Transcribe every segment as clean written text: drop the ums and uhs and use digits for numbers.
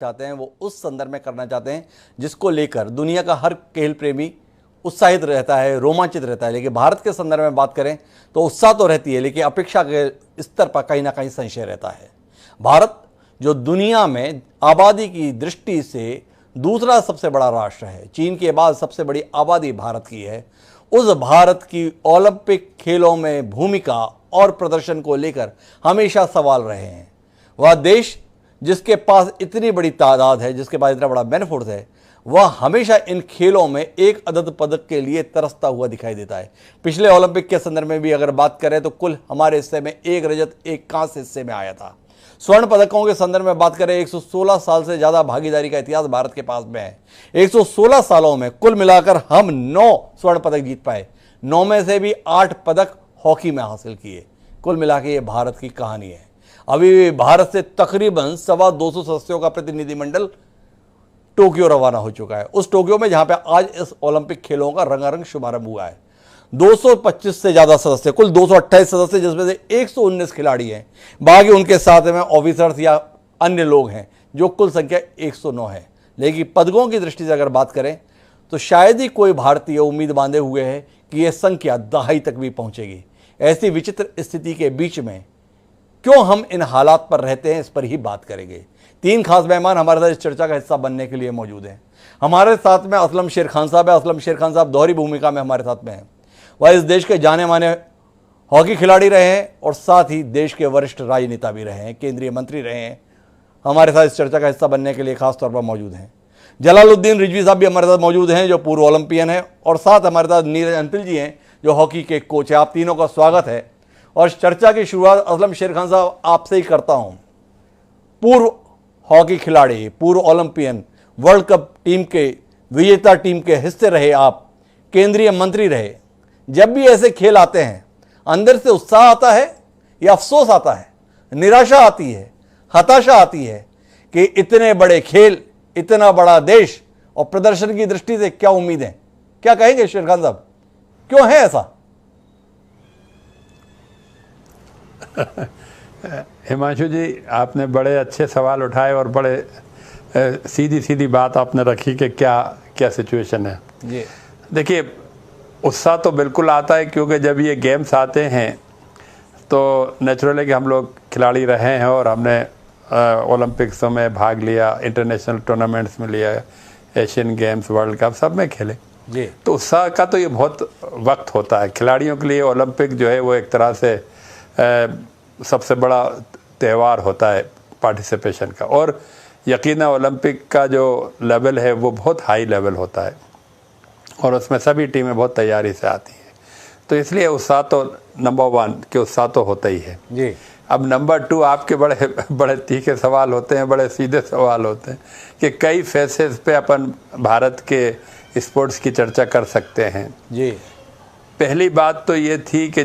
चाहते हैं वो उस संदर्भ में करना चाहते हैं जिसको लेकर दुनिया का हर खेल प्रेमी उत्साहित रहता है, रोमांचित रहता है। लेकिन भारत के संदर्भ में बात करें तो उत्साह तो रहती है, लेकिन अपेक्षा के स्तर पर कहीं ना कहीं संशय रहता है। भारत जो दुनिया में आबादी की दृष्टि से दूसरा सबसे बड़ा राष्ट्र है, चीन के बाद सबसे बड़ी आबादी भारत की है, उस भारत की ओलंपिक खेलों में भूमिका और प्रदर्शन को लेकर हमेशा सवाल रहे हैं। वह देश जिसके पास इतनी बड़ी तादाद है, जिसके पास इतना बड़ा बेनिफिट है, वह हमेशा इन खेलों में एक अदद पदक के लिए तरसता हुआ दिखाई देता है। पिछले ओलंपिक के संदर्भ में भी अगर बात करें तो कुल हमारे हिस्से में 1 रजत 1 कांस्य हिस्से में आया था। स्वर्ण पदकों के संदर्भ में बात करें 116 साल से ज्यादा भागीदारी का इतिहास भारत के पास में है। 116 सालों में कुल मिलाकर हम 9 स्वर्ण पदक जीत पाए, 9 में से भी 8 पदक हॉकी में हासिल किए। कुल मिला के ये भारत की कहानी है। अभी भी भारत से तकरीबन 225 सदस्यों का प्रतिनिधिमंडल टोक्यो रवाना हो चुका है, उस टोक्यो में जहां पे आज इस ओलंपिक खेलों का रंगारंग शुभारंभ हुआ है। 225 से ज्यादा सदस्य, कुल 228 सदस्य, जिसमें से 119 खिलाड़ी हैं, बाकी उनके साथ में ऑफिसर्स या अन्य लोग हैं, जो कुल संख्या 109 है। लेकिन पदकों की दृष्टि से अगर बात करें तो शायद ही कोई भारतीय उम्मीद बांधे हुए है कि यह संख्या दहाई तक भी पहुंचेगी। ऐसी विचित्र स्थिति के बीच में क्यों हम इन हालात पर रहते हैं, इस पर ही बात करेंगे। 3 खास मेहमान हमारे साथ इस चर्चा का हिस्सा बनने के लिए मौजूद हैं। हमारे साथ में असलम शेर खान साहब है। असलम शेर खान साहब दोहरी भूमिका में हमारे साथ में हैं। वह इस देश के जाने माने हॉकी खिलाड़ी रहे हैं और साथ ही देश के वरिष्ठ राजनेता भी रहे हैं, केंद्रीय मंत्री रहे हैं। हमारे साथ इस चर्चा का हिस्सा बनने के लिए खास तौर पर मौजूद हैं। जलालुद्दीन रिजवी साहब भी हमारे साथ मौजूद हैं, जो पूर्व ओलंपियन हैं, और साथ हमारे साथ नीरज अंतिल जी हैं, जो हॉकी के कोच हैं। आप तीनों का स्वागत है। और चर्चा की शुरुआत असलम शेर खान साहब आपसे ही करता हूं। पूर्व हॉकी खिलाड़ी, पूर्व ओलंपियन, वर्ल्ड कप टीम के विजेता टीम के हिस्से रहे, आप केंद्रीय मंत्री रहे। जब भी ऐसे खेल आते हैं, अंदर से उत्साह आता है या अफसोस आता है, निराशा आती है, हताशा आती है कि इतने बड़े खेल, इतना बड़ा देश और प्रदर्शन की दृष्टि से क्या उम्मीद है? क्या कहेंगे शेर खान साहब, क्यों है ऐसा? हिमांशु जी, आपने बड़े अच्छे सवाल उठाए और बड़े सीधी सीधी बात आपने रखी कि क्या क्या सिचुएशन है जी। देखिए, उत्साह तो बिल्कुल आता है, क्योंकि जब ये गेम्स आते हैं तो नेचुरल है कि हम लोग खिलाड़ी रहे हैं और हमने ओलंपिक्सों में भाग लिया, इंटरनेशनल टूर्नामेंट्स में लिया, एशियन गेम्स, वर्ल्ड कप, सब में खेले जी। तो उत्साह का तो ये बहुत वक्त होता है खिलाड़ियों के लिए। ओलंपिक जो है वो एक तरह से सबसे बड़ा त्यौहार होता है पार्टिसिपेशन का, और यकीनन ओलंपिक का जो लेवल है वो बहुत हाई लेवल होता है और उसमें सभी टीमें बहुत तैयारी से आती हैं। तो इसलिए उत्साह तो नंबर 1 के उत्साह तो होता ही है जी। अब नंबर 2, आपके बड़े बड़े तीखे सवाल होते हैं, बड़े सीधे सवाल होते हैं कि कई फेसेस पे अपन भारत के स्पोर्ट्स की चर्चा कर सकते हैं जी। पहली बात तो ये थी कि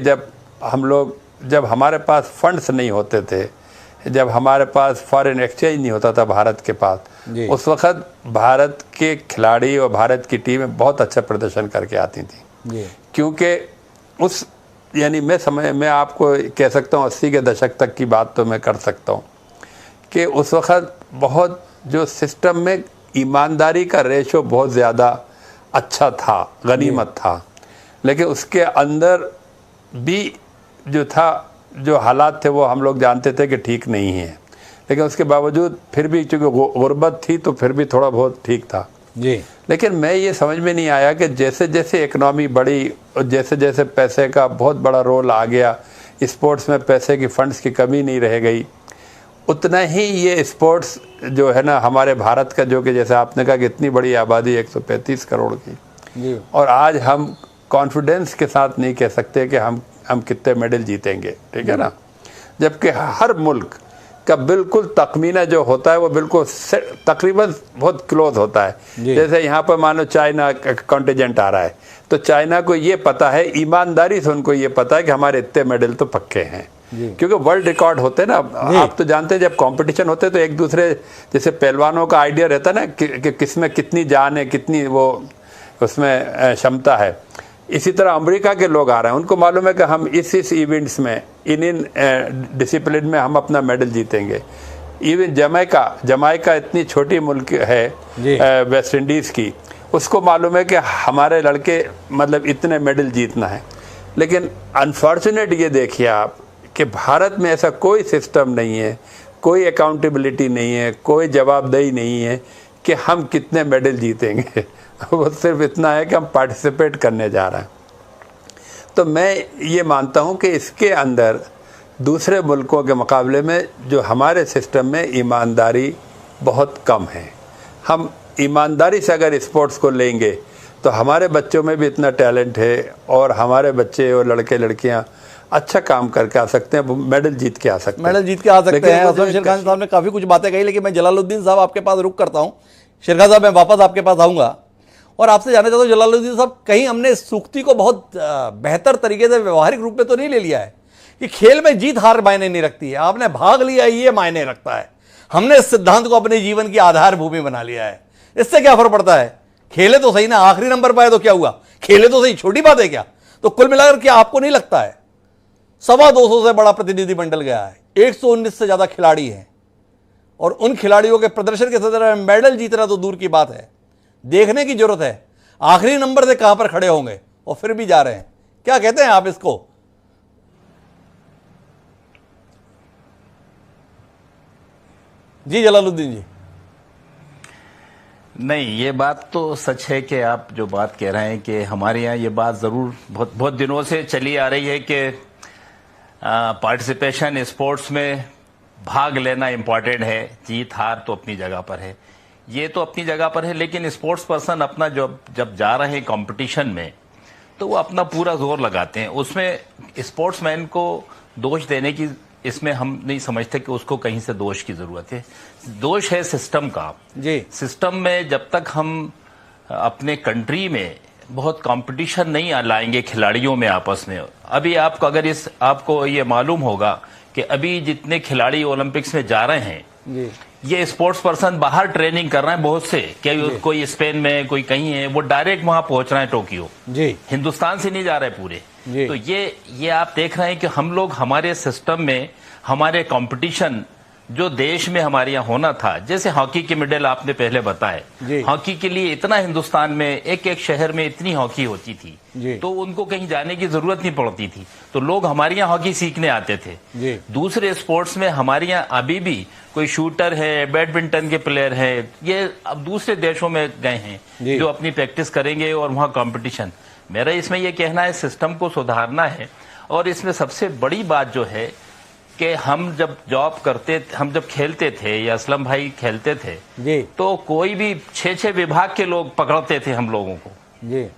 जब हमारे पास फंड्स नहीं होते थे, जब हमारे पास फॉरेन एक्सचेंज नहीं होता था भारत के पास, उस वक्त भारत के खिलाड़ी और भारत की टीमें बहुत अच्छा प्रदर्शन करके आती थी। क्योंकि उस मैं आपको कह सकता हूँ 80 के दशक तक की बात तो मैं कर सकता हूँ कि उस वक्त बहुत जो सिस्टम में ईमानदारी का रेशो बहुत ज़्यादा अच्छा था, गनीमत था। लेकिन उसके अंदर भी जो था, जो हालात थे, वो हम लोग जानते थे कि ठीक नहीं है। लेकिन उसके बावजूद फिर भी चूँकि गुर्बत थी तो फिर भी थोड़ा बहुत ठीक था जी। लेकिन मैं ये समझ में नहीं आया कि जैसे जैसे इकनॉमी बढ़ी और जैसे जैसे पैसे का बहुत बड़ा रोल आ गया, स्पोर्ट्स में पैसे की फंड्स की कमी नहीं रह गई, उतना ही ये स्पोर्ट्स जो है ना हमारे भारत का, जो कि जैसे आपने कहा कि इतनी बड़ी आबादी 135 करोड़ की जी। और आज हम कॉन्फिडेंस के साथ नहीं कह सकते कि हम कितने मेडल जीतेंगे, ठीक है ना। जबकि हर मुल्क का बिल्कुल तखमीना जो होता है वो बिल्कुल तकरीबन बहुत क्लोज होता है। जैसे यहाँ पर मानो चाइना का कॉन्टिजेंट आ रहा है तो चाइना को ये पता है, ईमानदारी से उनको ये पता है कि हमारे इतने मेडल तो पक्के हैं, क्योंकि वर्ल्ड रिकॉर्ड होते हैं ना। आप तो जानते हैं जब कंपटीशन होते हैं तो एक दूसरे, जैसे पहलवानों का आइडिया रहता है ना कि किसमें कितनी जान है, कितनी वो उसमें क्षमता है। इसी तरह अमेरिका के लोग आ रहे हैं, उनको मालूम है कि हम इस इवेंट्स में इन डिसिप्लिन में हम अपना मेडल जीतेंगे। इवन जमाइका इतनी छोटी मुल्क है वेस्ट इंडीज़ की, उसको मालूम है कि हमारे लड़के मतलब इतने मेडल जीतना है। लेकिन अनफॉर्चुनेट ये देखिए आप कि भारत में ऐसा कोई सिस्टम नहीं है, कोई अकाउंटेबिलिटी नहीं है, कोई जवाबदेही नहीं है कि हम कितने मेडल जीतेंगे। वो सिर्फ इतना है कि हम पार्टिसिपेट करने जा रहे हैं। तो मैं ये मानता हूँ कि इसके अंदर दूसरे मुल्कों के मुकाबले में जो हमारे सिस्टम में ईमानदारी बहुत कम है। हम ईमानदारी से अगर स्पोर्ट्स को लेंगे तो हमारे बच्चों में भी इतना टैलेंट है और हमारे बच्चे और लड़के लड़कियाँ अच्छा काम करके आ सकते हैं, मेडल जीत के आ सकते हैं। मेडल जीत के आ सकते हैं। असलम शेरखान साहब ने काफ़ी कुछ बातें कही, लेकिन मैं जलालुद्दीन साहब आपके पास रुक करता हूँ। शेरखान साहब मैं वापस आपके पास आऊँगा और आपसे जानना चाहता हूँ जलालुद्दीन साहब, कहीं हमने इस सूक्ति को बहुत बेहतर तरीके से व्यवहारिक रूप में तो नहीं ले लिया है कि खेल में जीत हार मायने नहीं रखती है, आपने भाग लिया ये मायने रखता है। हमने इस सिद्धांत को अपने जीवन की आधार भूमि बना लिया है। इससे क्या फर्क पड़ता है? खेले तो सही ना, आखिरी नंबर पाए तो क्या हुआ, खेले तो सही, छोटी बात है क्या? तो कुल मिलाकर क्या आपको नहीं लगता है 250 से बड़ा प्रतिनिधि मंडल गया है, 119 से ज्यादा खिलाड़ी हैं और उन खिलाड़ियों के प्रदर्शन के संदर्भ में मेडल जीतना तो दूर की बात है, देखने की जरूरत है आखिरी नंबर से कहां पर खड़े होंगे और फिर भी जा रहे हैं। क्या कहते हैं आप इसको? जी जलालुद्दीन जी। नहीं, ये बात तो सच है कि आप जो बात कह रहे हैं कि हमारे यहाँ ये बात ज़रूर बहुत दिनों से चली आ रही है कि पार्टिसिपेशन स्पोर्ट्स में भाग लेना इम्पॉर्टेंट है, जीत हार तो अपनी जगह पर है, ये तो अपनी जगह पर है। लेकिन स्पोर्ट्स पर्सन अपना जब जा रहे हैं कंपटीशन में तो वो अपना पूरा जोर लगाते हैं। उसमें स्पोर्ट्समैन को दोष देने की इसमें हम नहीं समझते कि उसको कहीं से दोष की जरूरत है। दोष है सिस्टम का जी। सिस्टम में जब तक हम अपने कंट्री में बहुत कंपटीशन नहीं लाएंगे खिलाड़ियों में आपस में, अभी आपको अगर आपको ये मालूम होगा कि अभी जितने खिलाड़ी ओलंपिक्स में जा रहे हैं जी। ये स्पोर्ट्स पर्सन बाहर ट्रेनिंग कर रहे हैं बहुत से, कोई स्पेन में कोई कहीं है, वो डायरेक्ट वहां पहुंच रहे हैं टोक्यो जी, हिंदुस्तान से नहीं जा रहे पूरे। तो ये आप देख रहे हैं कि हम लोग हमारे सिस्टम में हमारे कंपटीशन जो देश में हमारे यहाँ होना था, जैसे हॉकी के मेडल आपने पहले बताए, हॉकी के लिए इतना हिंदुस्तान में एक एक शहर में इतनी हॉकी होती थी तो उनको कहीं जाने की जरूरत नहीं पड़ती थी, तो लोग हमारे यहाँ हॉकी सीखने आते थे। दूसरे स्पोर्ट्स में हमारे यहाँ अभी भी कोई शूटर है, बैडमिंटन के प्लेयर है, ये अब दूसरे देशों में गए हैं जो अपनी प्रैक्टिस करेंगे और वहाँ कॉम्पिटिशन। मेरा इसमें यह कहना है सिस्टम को सुधारना है। और इसमें सबसे बड़ी बात जो है कि हम जब जॉब करते, हम जब खेलते थे या असलम भाई खेलते थे तो कोई भी 6 विभाग के लोग पकड़ते थे हम लोगों को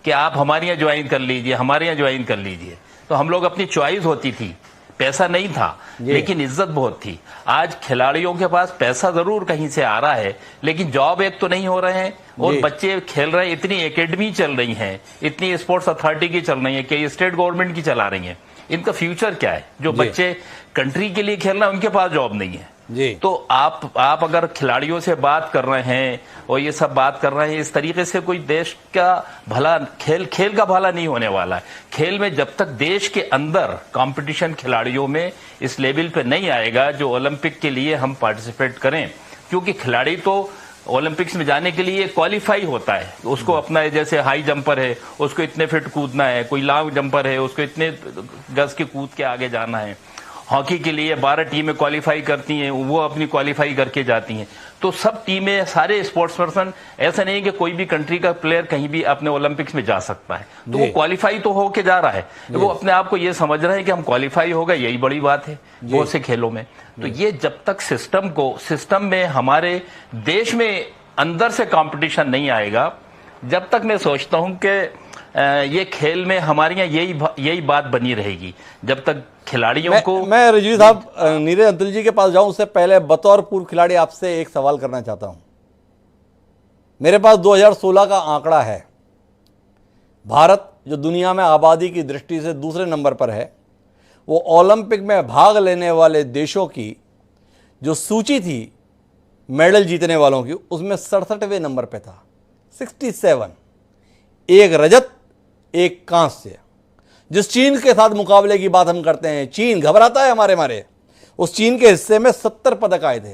कि आप हमारे यहाँ ज्वाइन कर लीजिए, हमारे यहाँ ज्वाइन कर लीजिए। तो हम लोग अपनी चॉइस होती थी, पैसा नहीं था लेकिन इज्जत बहुत थी। आज खिलाड़ियों के पास पैसा जरूर कहीं से आ रहा है लेकिन जॉब एक तो नहीं हो रहे हैं और बच्चे खेल रहे हैं। इतनी एकेडमी चल रही हैं, इतनी स्पोर्ट्स अथॉरिटी की चल रही है, कई स्टेट गवर्नमेंट की चला रही है। इनका फ्यूचर क्या है? जो बच्चे कंट्री के लिए खेल रहे हैं उनके पास जॉब नहीं है। तो आप अगर खिलाड़ियों से बात कर रहे हैं और ये सब बात कर रहे हैं इस तरीके से, कोई देश का भला, खेल का भला नहीं होने वाला है। खेल में जब तक देश के अंदर कंपटीशन खिलाड़ियों में इस लेवल पे नहीं आएगा जो ओलंपिक के लिए हम पार्टिसिपेट करें, क्योंकि खिलाड़ी तो ओलंपिक्स में जाने के लिए क्वालिफाई होता है, उसको अपना, जैसे हाई जंपर है उसको इतने फीट कूदना है, कोई लॉन्ग जंपर है उसको इतने गज के कूद के आगे जाना है। हॉकी के लिए 12 टीमें क्वालिफाई करती हैं, वो अपनी क्वालिफाई करके जाती हैं। तो सब टीमें, सारे स्पोर्ट्स पर्सन, ऐसा नहीं कि कोई भी कंट्री का प्लेयर कहीं भी अपने ओलंपिक्स में जा सकता है, तो वो क्वालिफाई तो होके जा रहा है, वो अपने आप को ये समझ रहे हैं कि हम क्वालिफाई हो गए, यही बड़ी बात है बहुत से खेलों में। तो ये जब तक सिस्टम में हमारे देश में अंदर से कंपटीशन नहीं आएगा, जब तक मैं सोचता हूं कि ये खेल में हमारे यहाँ यही बात बनी रहेगी जब तक खिलाड़ियों को। मैं रिजवी साहब नीरज अंतुल जी के पास जाऊं उससे पहले बतौर पूर्व खिलाड़ी आपसे एक सवाल करना चाहता हूं। मेरे पास 2016 का आंकड़ा है। भारत जो दुनिया में आबादी की दृष्टि से दूसरे नंबर पर है, वो ओलंपिक में भाग लेने वाले देशों की जो सूची थी मेडल जीतने वालों की, उसमें 67वें नंबर पे था, 67। एक रजत, एक कांस्य। जिस चीन के साथ मुकाबले की बात हम करते हैं, चीन घबराता है हमारे मारे, उस चीन के हिस्से में 70 पदक आए थे।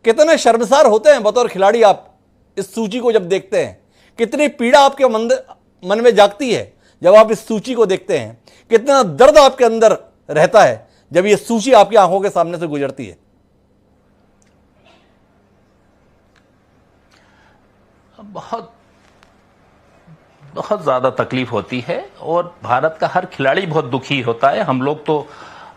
कितने शर्मसार होते हैं बतौर खिलाड़ी आप इस सूची को जब देखते हैं, कितनी पीड़ा आपके मन में जागती है जब आप इस सूची को देखते हैं, कितना दर्द आपके अंदर रहता है जब ये सूची आपकी आंखों के सामने से गुजरती है। बहुत बहुत ज्यादा तकलीफ होती है और भारत का हर खिलाड़ी बहुत दुखी होता है। हम लोग तो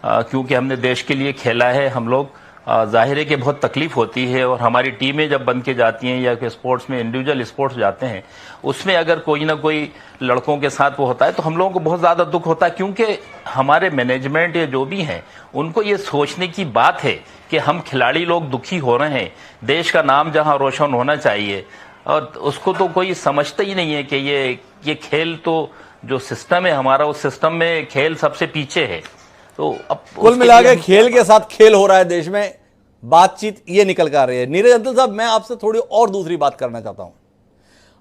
क्योंकि हमने देश के लिए खेला है, हम लोग जाहिर है कि बहुत तकलीफ होती है। और हमारी टीमें जब बन के जाती हैं या कि स्पोर्ट्स में इंडिविजुअल स्पोर्ट्स जाते हैं, उसमें अगर कोई ना कोई लड़कों के साथ वो होता है तो हम लोगों को बहुत ज़्यादा दुख होता है, क्योंकि हमारे मैनेजमेंट या जो भी हैं उनको ये सोचने की बात है कि हम खिलाड़ी लोग दुखी हो रहे हैं, देश का नाम जहां रोशन होना चाहिए, और उसको तो कोई समझता ही नहीं है कि ये खेल तो जो सिस्टम है हमारा, उस सिस्टम में खेल सबसे पीछे है। तो अब कुल मिला के खेल के साथ खेल हो रहा है देश में, बातचीत ये निकल कर आ रही है। नीरज अंतल साहब, मैं आपसे थोड़ी और दूसरी बात करना चाहता हूं।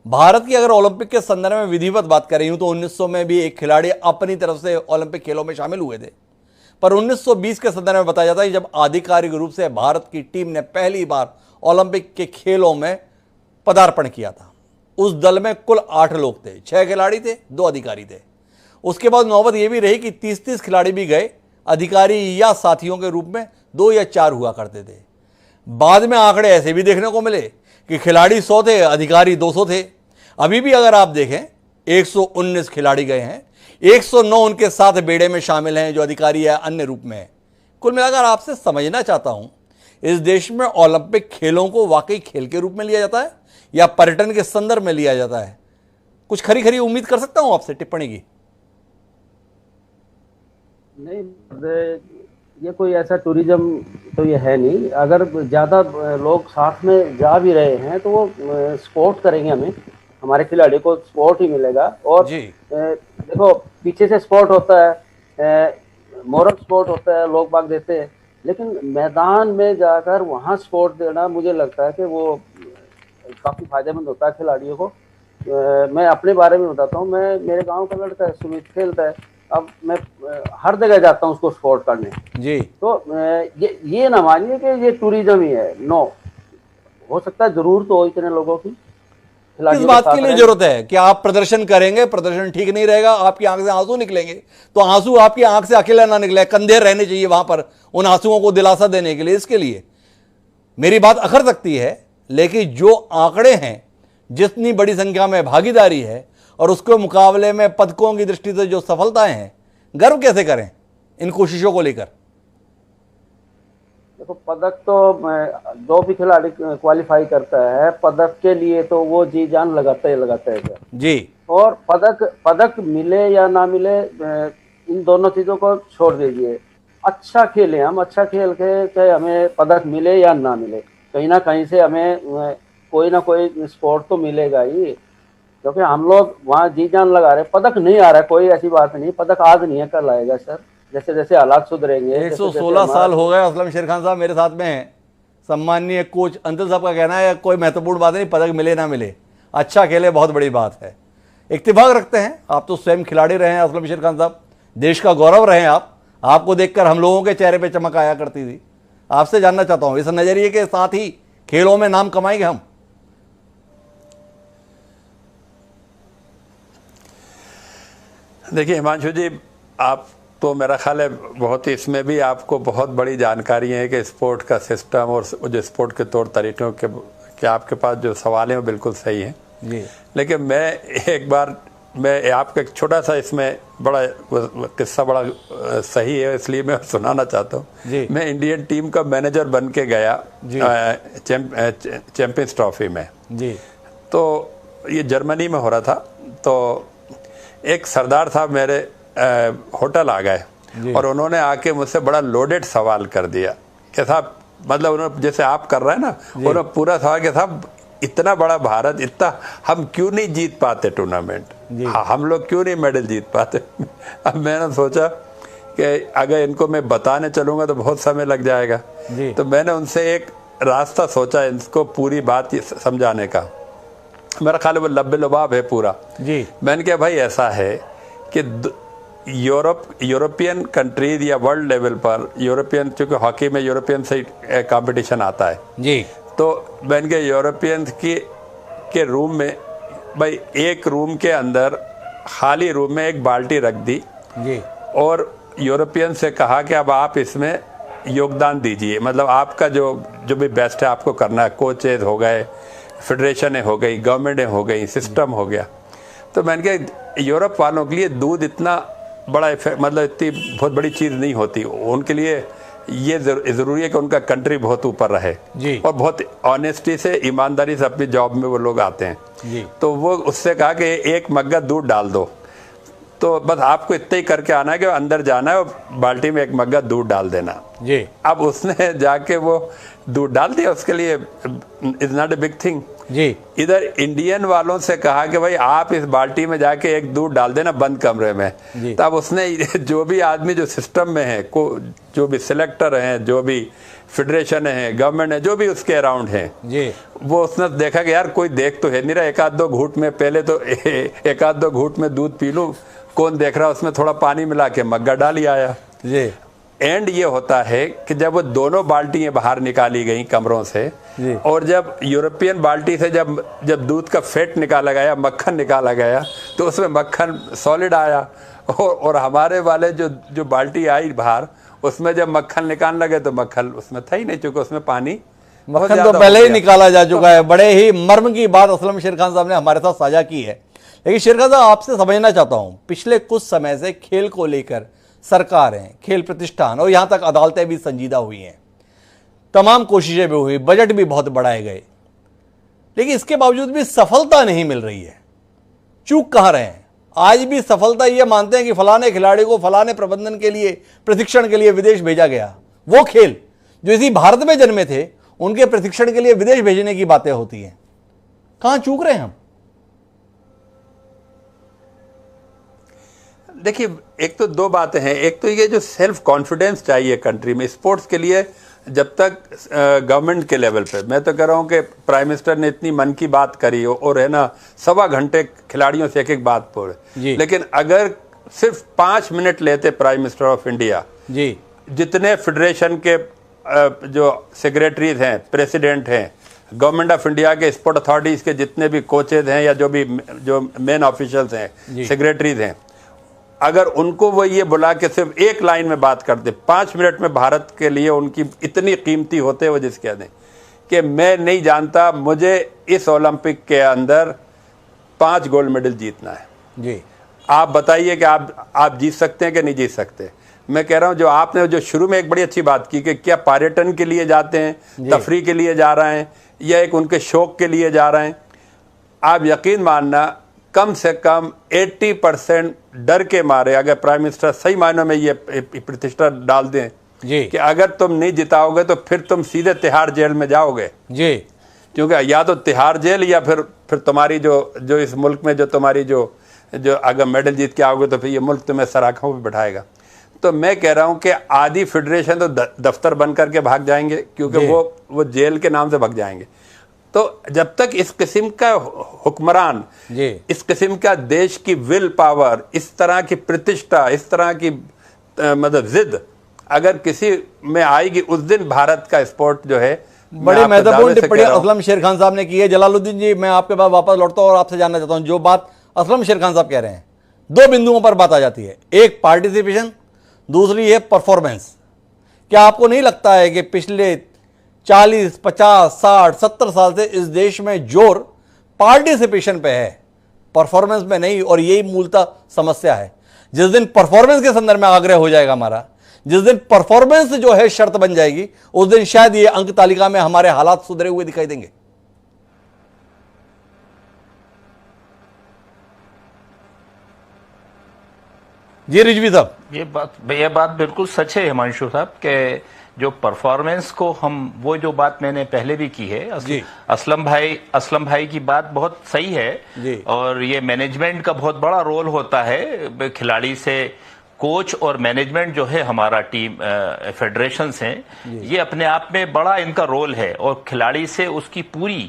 भारत की अगर ओलंपिक के संदर्भ में विधिवत बात कर रही हूं तो 1900 में भी एक खिलाड़ी अपनी तरफ से ओलंपिक खेलों में शामिल हुए थे, पर 1920 के संदर्भ में बताया जाता है जब आधिकारिक रूप से भारत की टीम ने पहली बार ओलंपिक के खेलों में पदार्पण किया था। उस दल में कुल 8 लोग थे, 6 खिलाड़ी थे, 2 अधिकारी थे। उसके बाद नौबत यह भी रही कि 30-30 खिलाड़ी भी गए, अधिकारी या साथियों के रूप में 2 या 4 हुआ करते थे। बाद में आंकड़े ऐसे भी देखने को मिले कि खिलाड़ी 100 थे, अधिकारी 200 थे। अभी भी अगर आप देखें 119 खिलाड़ी गए हैं, 109 उनके साथ बेड़े में शामिल हैं जो अधिकारी या अन्य रूप में है। कुल मिलाकर आपसे समझना चाहता हूं, इस देश में ओलंपिक खेलों को वाकई खेल के रूप में लिया जाता है या पर्यटन के संदर्भ में लिया जाता है? कुछ खरी खरी उम्मीद कर सकता हूं आपसे टिप्पणी की? नहीं, ये कोई ऐसा टूरिज्म तो ये है नहीं। अगर ज़्यादा लोग साथ में जा भी रहे हैं तो वो सपोर्ट करेंगे, हमारे खिलाड़ी को सपोर्ट ही मिलेगा। और देखो, पीछे से सपोर्ट होता है, मोरल सपोर्ट होता है, लोग बाग देते हैं, लेकिन मैदान में जाकर वहाँ सपोर्ट देना मुझे लगता है कि वो काफ़ी फायदेमंद होता है खिलाड़ियों को। मैं अपने बारे में बताता हूँ, मेरे गांव का लड़का है, सुमित खेलता है, अब मैं हर जगह जाता हूँ उसको सपोर्ट करने जी। तो ये ना मानिए कि ये टूरिज्म ही है, नो। हो सकता है जरूरत हो इतने लोगों की। किस बात के लिए जरूरत है कि आप प्रदर्शन करेंगे, प्रदर्शन ठीक नहीं रहेगा, आपकी आंख से आंसू निकलेंगे, तो आंसू आपकी आंख से अकेला ना निकले, कंधे रहने चाहिए वहां पर उन आंसुओं को दिलासा देने के लिए। इसके लिए मेरी बात अखर सकती है, लेकिन जो आंकड़े हैं, जितनी बड़ी संख्या में भागीदारी है और उसके मुकाबले में पदकों की दृष्टि से जो सफलताएं हैं, गर्व कैसे करें इन कोशिशों को लेकर? देखो, पदक तो जो भी खिलाड़ी क्वालिफाई करता है पदक के लिए तो वो जी जान लगाता है जी। और पदक मिले या ना मिले, इन दोनों चीजों को छोड़ दीजिए। अच्छा खेले हम, अच्छा खेल के चाहे हमें पदक मिले या ना मिले, कहीं ना कहीं से हमें कोई ना कोई स्पोर्ट तो मिलेगा ही, क्योंकि हम लोग वहाँ जी जान लगा रहे। पदक नहीं आ रहा है, कोई ऐसी बात नहीं, पदक आज नहीं है, कल आएगा सर, जैसे जैसे हालात सुधरेंगे। 116 साल हो गए। असलम शेर खान साहब मेरे साथ में हैं, सम्मानीय कोच अंतल साहब का कहना है कोई महत्वपूर्ण बात नहीं, पदक मिले ना मिले, अच्छा खेले बहुत बड़ी बात है। इत्तेफाक रखते हैं, आप तो स्वयं खिलाड़ी रहे हैं असलम शेर खान साहब, देश का गौरव रहे हैं आप, आपको देखकर हम लोगों के चेहरे पे चमक आया करती थी। आपसे जानना चाहता हूं, इस नजरिए के साथ ही खेलों में नाम कमाएंगे हम? देखिए हिमांशु जी, आप तो मेरा ख्याल है बहुत ही, इसमें भी आपको बहुत बड़ी जानकारी है कि स्पोर्ट का सिस्टम और जो स्पोर्ट के तौर तरीकों के आपके पास जो सवाल हैं वो बिल्कुल सही हैं जी। लेकिन मैं आपका एक छोटा सा इसमें बड़ा किस्सा बड़ा सही है, इसलिए मैं सुनाना चाहता हूँ। मैं इंडियन टीम का मैनेजर बन के गया चैंपियंस ट्रॉफी में जी। तो ये जर्मनी में हो रहा था, तो एक सरदार साहब मेरे होटल आ गए और उन्होंने आके मुझसे बड़ा लोडेड सवाल कर दिया कि साहब, मतलब उन्होंने जैसे आप कर रहे हैं ना, उन्होंने पूरा सवाल कि साहब इतना बड़ा भारत, इतना हम क्यों नहीं जीत पाते टूर्नामेंट, हम लोग क्यों नहीं मेडल जीत पाते। अब मैंने सोचा कि अगर इनको मैं बताने चलूंगा तो बहुत समय लग जाएगा, तो मैंने उनसे एक रास्ता सोचा इनको पूरी बात समझाने का। मेरा ख्याल है वो लब्बे लुबाब है पूरा जी। मैंने कहा भाई ऐसा है कि यूरोपियन कंट्रीज या वर्ल्ड लेवल पर यूरोपियन, चूंकि हॉकी में यूरोपियन से कंपटीशन आता है जी, तो मैंने के यूरोपियन के रूम में, भाई एक रूम के अंदर खाली रूम में एक बाल्टी रख दी जी, और यूरोपियन से कहा कि अब आप इसमें योगदान दीजिए, मतलब आपका जो भी बेस्ट है आपको करना है। कोचेज हो गए, फेडरेशन हो गई, गवर्नमेंटें हो गई, सिस्टम हो गया। तो मैंने कहा यूरोप वालों के लिए दूध इतना बड़ा मतलब इतनी बहुत बड़ी चीज़ नहीं होती, उनके लिए ये ज़रूरी है कि उनका कंट्री बहुत ऊपर रहे जी, और बहुत ऑनेस्टी से, ईमानदारी से अपनी जॉब में वो लोग आते हैं जी। तो वो उससे कहा कि एक मग्गा दूध डाल दो, तो बस आपको इतना ही करके आना है कि अंदर जाना है और बाल्टी में एक मग्गा दूध डाल देना जी। अब उसने जाके वो दूध डाल दिया, उसके लिए is not a big thing जी। इधर इंडियन वालों से कहा कि भाई आप इस बाल्टी में जाके एक दूध डाल देना बंद कमरे में। तब उसने जो भी आदमी जो सिस्टम में है, जो भी सिलेक्टर हैं, जो भी फेडरेशन है, गवर्नमेंट है, जो भी उसके अराउंड है जी, वो उसने देखा कि यार कोई देख तो है नहीं रहा, एक आध दो घूंट में पहले तो एक आध दो घूंट में दूध पी लूं, कौन देख रहा, उसमें थोड़ा पानी मिला के मग्गा डाल ही आया जी। एंड ये होता है कि जब वो दोनों बाल्टियां बाहर निकाली गई कमरों से और जब यूरोपियन बाल्टी से जब दूध का फेट निकाला गया, मक्खन निकाला गया, तो उसमें मक्खन सॉलिड आया और हमारे वाले जो बाल्टी आई बाहर उसमें जब मक्खन निकालने लगे तो मक्खन उसमें था ही नहीं, चूंकि उसमें पानी मक्खन तो पहले ही निकाला जा चुका है। बड़े ही मर्म की बात असलम शेर खान साहब ने हमारे साथ साझा की है। लेकिन शेर खान साहब आपसे समझना चाहता हूं, पिछले कुछ समय से खेल को लेकर सरकारें, खेल प्रतिष्ठान और यहां तक अदालतें भी संजीदा हुई हैं, तमाम कोशिशें भी हुई, बजट भी बहुत बढ़ाए गए, लेकिन इसके बावजूद भी सफलता नहीं मिल रही है। चूक कहां रहे हैं? आज भी सफलता ये मानते हैं कि फलाने खिलाड़ी को फलाने प्रबंधन के लिए, प्रशिक्षण के लिए विदेश भेजा गया। वो खेल जो इसी भारत में जन्मे थे, उनके प्रशिक्षण के लिए विदेश भेजने की बातें होती हैं। कहां चूक रहे हैं हम? देखिए, एक तो दो बातें हैं। एक तो ये जो सेल्फ कॉन्फिडेंस चाहिए कंट्री में स्पोर्ट्स के लिए, जब तक गवर्नमेंट के लेवल पे, मैं तो कह रहा हूँ कि प्राइम मिनिस्टर ने इतनी मन की बात करी और है ना 1.25 घंटे खिलाड़ियों से एक बात बोले, लेकिन अगर सिर्फ 5 मिनट लेते प्राइम मिनिस्टर ऑफ इंडिया जी, जितने फेडरेशन के जो सेक्रेटरीज हैं, प्रेसिडेंट हैं, गवर्नमेंट ऑफ इंडिया के स्पोर्ट अथॉरिटीज के जितने भी कोचेज हैं या जो मेन ऑफिशियल्स हैं, सेक्रेटरीज हैं, अगर उनको वो ये बुला के सिर्फ एक लाइन में बात करते, 5 मिनट में भारत के लिए उनकी इतनी कीमती होते वो जिस कह दें कि मैं नहीं जानता, मुझे इस ओलंपिक के अंदर 5 गोल्ड मेडल जीतना है जी, आप बताइए कि आप जीत सकते हैं कि नहीं जीत सकते। मैं कह रहा हूं जो आपने जो शुरू में एक बड़ी अच्छी बात की कि क्या पर्यटन के लिए जाते हैं, तफरी के लिए जा रहे हैं या एक उनके शौक के लिए जा रहे हैं, आप यकीन मानना कम से कम 80% डर के मारे, अगर प्राइम मिनिस्टर सही मायनों में ये प्रतिष्ठा डाल दें जी कि अगर तुम नहीं जिताओगे तो फिर तुम सीधे तिहाड़ जेल में जाओगे जी, क्योंकि या तो तिहाड़ जेल या फिर तुम्हारी जो इस मुल्क में जो तुम्हारी जो अगर मेडल जीत के आओगे तो फिर ये मुल्क तुम्हें सराखों पे बैठाएगा। तो मैं कह रहा हूं कि आधी फेडरेशन तो दफ्तर बंद करके भाग जाएंगे, क्योंकि वो जेल के नाम से भाग जाएंगे। तो जब तक इस किस्म का हुक्मरान, इस किस्म का देश की विल पावर, इस तरह की प्रतिष्ठा, इस तरह की मतलब जिद अगर किसी में आएगी, उस दिन भारत का स्पोर्ट जो है। बड़ी महत्वपूर्ण टिप्पणी असलम शेर खान साहब ने की है। जलालुद्दीन जी, मैं आपके पास वापस लौटता हूं और आपसे जानना चाहता हूं, जो बात असलम शेर खान साहब कह रहे हैं, 2 बिंदुओं पर बात आ जाती है, एक पार्टिसिपेशन, दूसरी है परफॉर्मेंस। क्या आपको नहीं लगता है कि पिछले 40, 50, 60, 70 साल से इस देश में जोर पार्टिसिपेशन पे है, परफॉर्मेंस में नहीं, और यही मूलतः समस्या है। जिस दिन परफॉर्मेंस के संदर्भ में आग्रह हो जाएगा हमारा, जिस दिन परफॉर्मेंस जो है शर्त बन जाएगी, उस दिन शायद ये अंक तालिका में हमारे हालात सुधरे हुए दिखाई देंगे। जी रिजवी साहब, ये बात बिल्कुल सच है हिमांशु साहब के जो परफॉर्मेंस को हम, वो जो बात मैंने पहले भी की है, असलम भाई की बात बहुत सही है, और ये मैनेजमेंट का बहुत बड़ा रोल होता है। खिलाड़ी से कोच और मैनेजमेंट जो है हमारा टीम फेडरेशंस हैं, ये अपने आप में बड़ा इनका रोल है, और खिलाड़ी से उसकी पूरी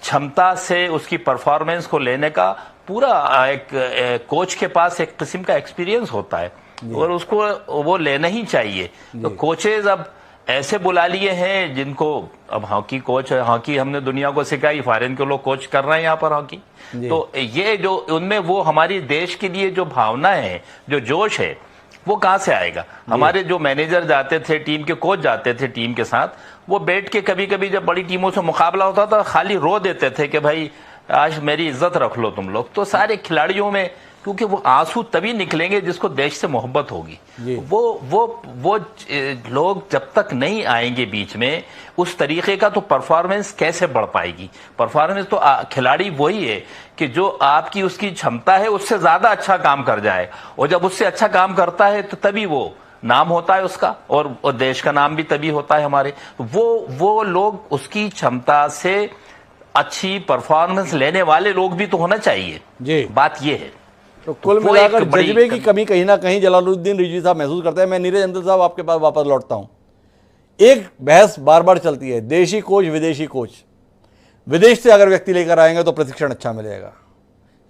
क्षमता से उसकी परफॉर्मेंस को लेने का पूरा एक कोच के पास एक किस्म का एक्सपीरियंस होता है और उसको वो लेना ही चाहिए। तो कोचेज अब ऐसे बुला लिए हैं जिनको, अब हॉकी कोच है, हॉकी हमने दुनिया को सिखाई, फॉरेन के लोग कोच कर रहे हैं यहाँ पर हॉकी। तो ये जो उनमें वो हमारी देश के लिए जो भावना है, जो जोश है, वो कहाँ से आएगा? हमारे जो मैनेजर जाते थे, टीम के कोच जाते थे टीम के साथ, वो बैठ के कभी कभी जब बड़ी टीमों से मुकाबला होता था खाली रो देते थे कि भाई आज मेरी इज्जत रख लो तुम लोग। तो सारे खिलाड़ियों में, क्योंकि वो आंसू तभी निकलेंगे जिसको देश से मोहब्बत होगी। वो लोग जब तक नहीं आएंगे बीच में, उस तरीके का तो परफॉर्मेंस कैसे बढ़ पाएगी? परफॉर्मेंस तो खिलाड़ी वही है कि जो आपकी उसकी क्षमता है उससे ज्यादा अच्छा काम कर जाए, और जब उससे अच्छा काम करता है तो तभी वो नाम होता है उसका, और देश का नाम भी तभी होता है हमारे। वो लोग उसकी क्षमता से अच्छी परफॉर्मेंस लेने वाले लोग भी तो होना चाहिए जी। बात ये है। तो कुल मिलाकर जज्बे की कमी कहीं ना कहीं जलालुद्दीन रिजवी साहब महसूस करते हैं। मैं नीरज अंदल साहब आपके पास वापस लौटता हूं। एक बहस बार बार चलती है, देशी कोच विदेशी कोच। विदेश से अगर व्यक्ति लेकर आएंगे तो प्रशिक्षण अच्छा मिलेगा।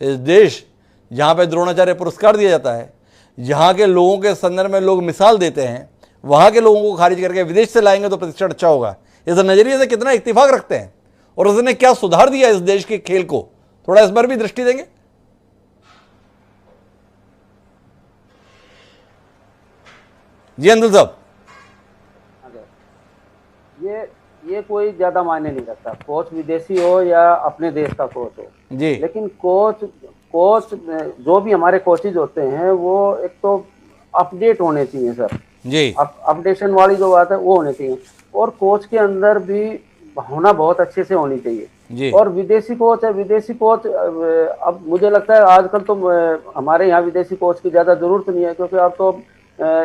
इस देश जहां पे द्रोणाचार्य पुरस्कार दिया जाता है, जहां के लोगों के संदर्भ में लोग मिसाल देते हैं, वहां के लोगों को खारिज करके विदेश से लाएंगे तो प्रशिक्षण अच्छा होगा। इस नजरिए से कितना इत्तेफाक रखते हैं और उसने क्या सुधार दिया इस देश के खेल को, थोड़ा इस पर भी दृष्टि देंगे? जी अंदल साहब। ये कोई ज्यादा मायने नहीं रखता, कोच विदेशी हो या अपने देश का कोच हो जी। लेकिन कोच जो भी हमारे कोचेज होते हैं वो एक तो अपडेट होने चाहिए सर जी। अपडेशन वाली जो बात है वो होनी चाहिए, और कोच के अंदर भी भावना बहुत अच्छे से होनी चाहिए जी। और विदेशी कोच है, विदेशी कोच अब मुझे लगता है आजकल तो हमारे यहाँ विदेशी कोच की ज्यादा जरूरत नहीं है, क्योंकि अब तो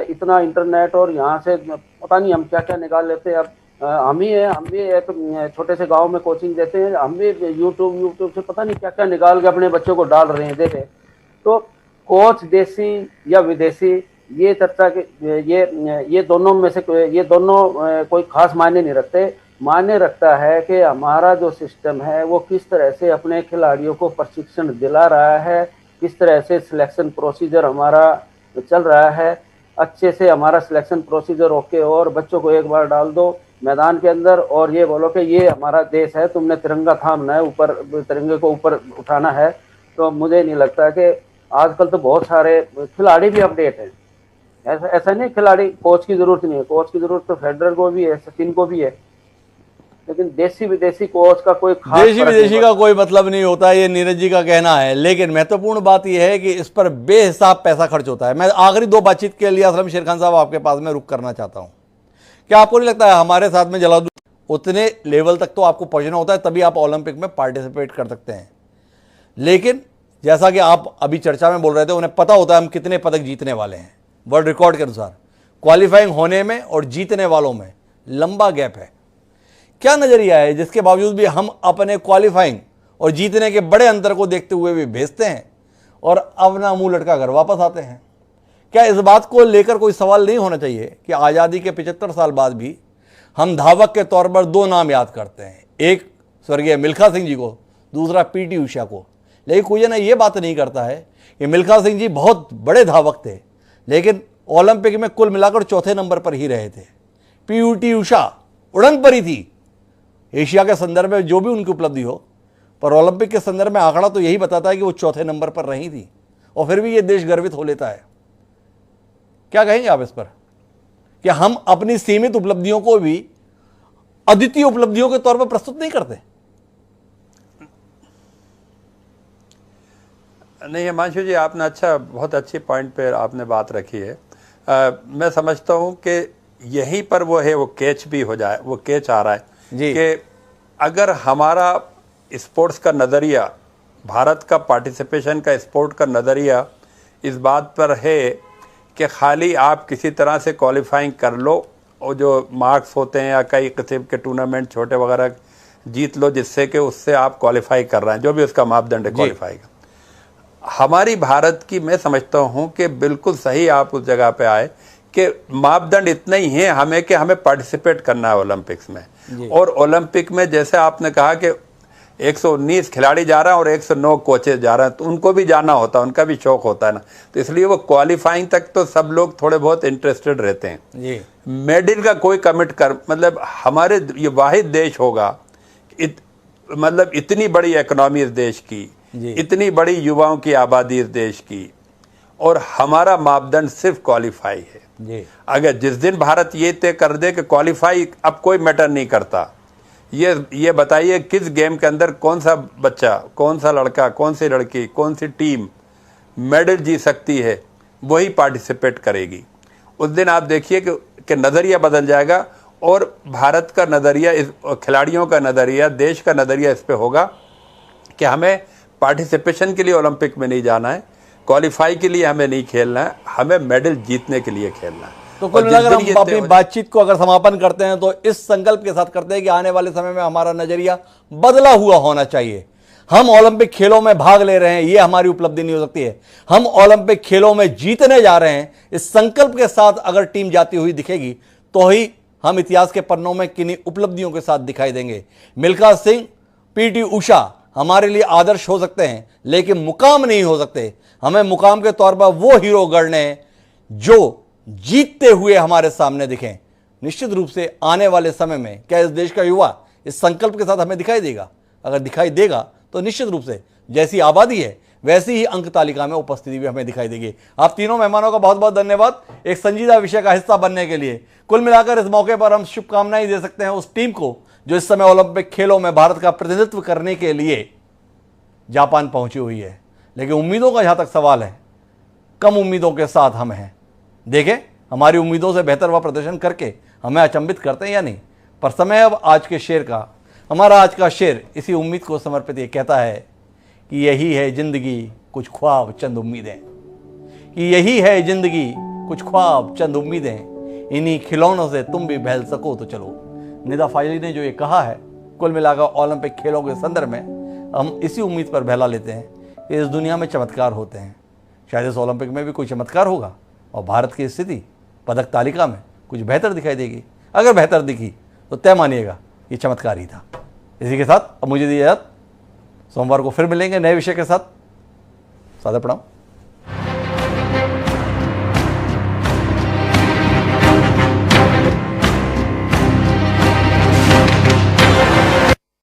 इतना इंटरनेट और यहाँ से पता नहीं हम क्या क्या निकाल लेते हैं। अब हम भी एक छोटे से गांव में कोचिंग देते हैं, हम भी यूट्यूब से पता नहीं क्या क्या निकाल के अपने बच्चों को डाल रहे हैं, दे रहे हैं। तो कोच देसी या विदेशी, ये चर्चा के ये दोनों में से ये दोनों कोई खास मायने नहीं रखते। मायने रखता है कि हमारा जो सिस्टम है वो किस तरह से अपने खिलाड़ियों को प्रशिक्षण दिला रहा है, किस तरह से सिलेक्शन प्रोसीजर हमारा चल रहा है, अच्छे से हमारा सिलेक्शन प्रोसीजर ओके, और बच्चों को एक बार डाल दो मैदान के अंदर और ये बोलो कि ये हमारा देश है, तुमने तिरंगा थामना है, ऊपर तिरंगे को ऊपर उठाना है। तो मुझे नहीं लगता कि आजकल तो बहुत सारे खिलाड़ी भी अपडेट हैं, ऐसा नहीं खिलाड़ी कोच की जरूरत नहीं है, कोच की जरूरत तो फेडरर को भी है, सचिन को भी है, लेकिन देसी विदेशी कोच का कोई खास देशी विदेशी का कोई मतलब नहीं होता, ये नीरज जी का कहना है। लेकिन महत्वपूर्ण बात यह है कि इस पर बेहिसाब पैसा खर्च होता है। मैं आखिरी दो बातचीत के लिए असलम शेर खान साहब आपके पास में रुक करना चाहता हूं। क्या आपको नहीं लगता है हमारे साथ में जलालुद्दीन उतने लेवल तक तो आपको पहुंचना होता है, तभी आप ओलंपिक में पार्टिसिपेट कर सकते हैं। लेकिन जैसा कि आप अभी चर्चा में बोल रहे थे, उन्हें पता होता है हम कितने पदक जीतने वाले हैं। वर्ल्ड रिकॉर्ड के अनुसार क्वालिफाइंग होने में और जीतने वालों में लंबा गैप है। क्या नजरिया है जिसके बावजूद भी हम अपने क्वालिफाइंग और जीतने के बड़े अंतर को देखते हुए भी भेजते हैं और अपना मुंह लटका कर वापस आते हैं? क्या इस बात को लेकर कोई सवाल नहीं होना चाहिए कि आज़ादी के 75 साल बाद भी हम धावक के तौर पर दो नाम याद करते हैं, एक स्वर्गीय मिल्खा सिंह जी को, दूसरा पीटी उषा को। लेकिन कोई ना ये बात नहीं करता है कि मिल्खा सिंह जी बहुत बड़े धावक थे, लेकिन ओलंपिक में कुल मिलाकर चौथे नंबर पर ही रहे थे। पीटी उषा उड़न परी थी एशिया के संदर्भ में, जो भी उनकी उपलब्धि हो, पर ओलंपिक के संदर्भ में आंकड़ा तो यही बताता है कि वो चौथे नंबर पर रही थी, और फिर भी ये देश गर्वित हो लेता है। क्या कहेंगे आप इस पर कि हम अपनी सीमित उपलब्धियों को भी अद्वितीय उपलब्धियों के तौर पर प्रस्तुत नहीं करते? नहीं हिमांशु जी, आपने बहुत अच्छी पॉइंट पे आपने बात रखी है। मैं समझता हूं कि यहीं पर वो कैच भी हो जाए, वो कैच आ रहा है कि अगर हमारा स्पोर्ट्स का नज़रिया, भारत का पार्टिसिपेशन का स्पोर्ट का नज़रिया इस बात पर है कि खाली आप किसी तरह से क्वालिफाइंग कर लो और जो मार्क्स होते हैं या कई किस्म के टूर्नामेंट छोटे वगैरह जीत लो, जिससे कि उससे आप क्वालिफाई कर रहे हैं, जो भी उसका मापदंड है क्वालिफाई का। हमारी भारत की मैं समझता हूं कि बिल्कुल सही आप उस जगह पे आए कि मापदंड इतना ही है हमें कि हमें पार्टिसिपेट करना है ओलंपिक्स में। और ओलंपिक में जैसे आपने कहा कि 119 खिलाड़ी जा रहे हैं और 109 कोचेज जा रहे हैं, तो उनको भी जाना होता है, उनका भी शौक होता है ना, तो इसलिए वो क्वालिफाइंग तक तो सब लोग थोड़े बहुत इंटरेस्टेड रहते हैं जी। मेडल का कोई कमिट कर, मतलब हमारे ये वाहिद देश होगा, मतलब इतनी बड़ी इकोनॉमी इस देश की, इतनी बड़ी युवाओं की आबादी इस देश की, और हमारा मापदंड सिर्फ क्वालिफाई है जी। अगर जिस दिन भारत ये तय कर दे कि क्वालिफाई अब कोई मैटर नहीं करता, ये बताइए किस गेम के अंदर कौन सा बच्चा, कौन सा लड़का, कौन सी लड़की, कौन सी टीम मेडल जीत सकती है, वही पार्टिसिपेट करेगी। उस दिन आप देखिए कि नज़रिया बदल जाएगा, और भारत का नज़रिया, इस खिलाड़ियों का नज़रिया, देश का नज़रिया इस पे होगा कि हमें पार्टिसिपेशन के लिए ओलंपिक में नहीं जाना है, क्वालिफाई के लिए हमें नहीं खेलना है, हमें मेडल जीतने के लिए खेलना है। तो कुल मिलाकर हम अपनी बातचीत को अगर समापन करते हैं तो इस संकल्प के साथ करते हैं कि आने वाले समय में हमारा नजरिया बदला हुआ होना चाहिए। हम ओलंपिक खेलों में भाग ले रहे हैं, ये हमारी उपलब्धि नहीं हो सकती है। हम ओलंपिक खेलों में जीतने जा रहे हैं, इस संकल्प के साथ अगर टीम जाती हुई दिखेगी तो ही हम इतिहास के पन्नों में किन्हीं उपलब्धियों के साथ दिखाई देंगे। मिल्खा सिंह, पीटी उषा हमारे लिए आदर्श हो सकते हैं, लेकिन मुकाम नहीं हो सकते। हमें मुकाम के तौर पर वो हीरो गढ़ने हैं जो जीतते हुए हमारे सामने दिखें। निश्चित रूप से आने वाले समय में क्या इस देश का युवा इस संकल्प के साथ हमें दिखाई देगा? अगर दिखाई देगा तो निश्चित रूप से जैसी आबादी है वैसी ही अंक तालिका में उपस्थिति भी हमें दिखाई देगी। आप तीनों मेहमानों का बहुत बहुत धन्यवाद एक संजीदा विषय का हिस्सा बनने के लिए। कुल मिलाकर इस मौके पर हम शुभकामनाएं दे सकते हैं उस टीम को जो इस समय ओलंपिक खेलों में भारत का प्रतिनिधित्व करने के लिए जापान पहुंची हुई है। लेकिन उम्मीदों का जहां तक सवाल है, कम उम्मीदों के साथ हम हैं। देखें हमारी उम्मीदों से बेहतर वह प्रदर्शन करके हमें अचंभित करते हैं या नहीं। पर समय अब आज के शेर का। हमारा आज का शेर इसी उम्मीद को समर्पित ये कहता है कि यही है जिंदगी कुछ ख्वाब चंद उम्मीदें, कि यही है जिंदगी कुछ ख्वाब चंद उम्मीदें, इन्हीं खिलौनों से तुम भी बहल सको तो चलो। निदा फाइली ने जो ये कहा है, कुल मिलाकर ओलंपिक खेलों के संदर्भ में हम इसी उम्मीद पर बहला लेते हैं कि इस दुनिया में चमत्कार होते हैं। शायद इस ओलंपिक में भी कोई चमत्कार होगा और भारत की स्थिति पदक तालिका में कुछ बेहतर दिखाई देगी। अगर बेहतर दिखी तो तय मानिएगा ये चमत्कार ही था। इसी के साथ अब मुझे दीजिए इजाज़त। सोमवार को फिर मिलेंगे नए विषय के साथ। सादर प्रणाम।